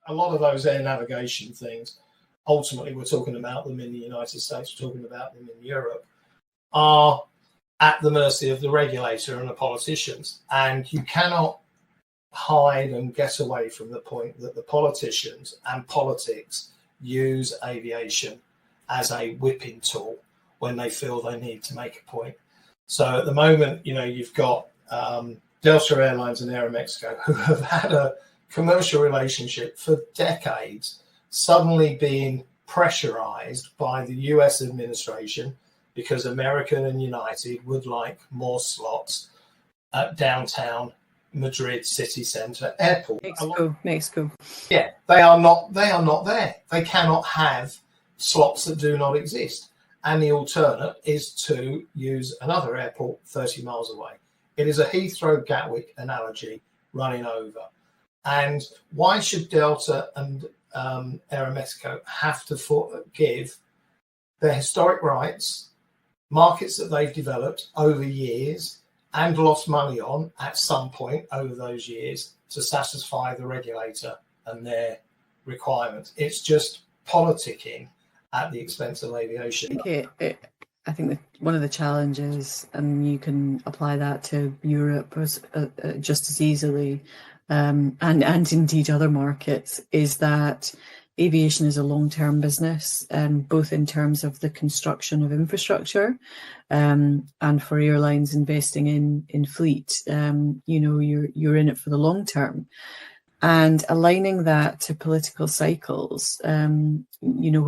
a lot of those air navigation things, ultimately we're talking about them in the United States, we're talking about them in Europe, are at the mercy of the regulator and the politicians. And you cannot hide and get away from the point that the politicians and politics use aviation as a whipping tool when they feel they need to make a point. So at the moment, you've got Delta Airlines and Aeromexico, who have had a commercial relationship for decades, suddenly being pressurized by the US administration because American and United would like more slots at downtown Madrid city centre airport. Mexico. Yeah, they are not there. They cannot have slots that do not exist. And the alternate is to use another airport 30 miles away. It is a Heathrow Gatwick analogy running over. And why should Delta and Aeromexico have to give their historic rights, markets that they've developed over years and lost money on at some point over those years, to satisfy the regulator and their requirements? It's just politicking at the expense of aviation. I think that one of the challenges, and you can apply that to Europe just as easily, and indeed other markets, is that aviation is a long-term business, both in terms of the construction of infrastructure, and for airlines investing in fleet. You're in it for the long term. And aligning that to political cycles, when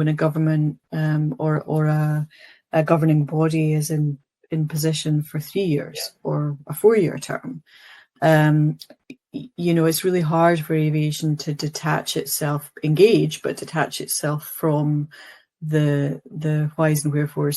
a government or a governing body is in position for 3 years or a 4-year term, it's really hard for aviation to detach itself from the whys and wherefores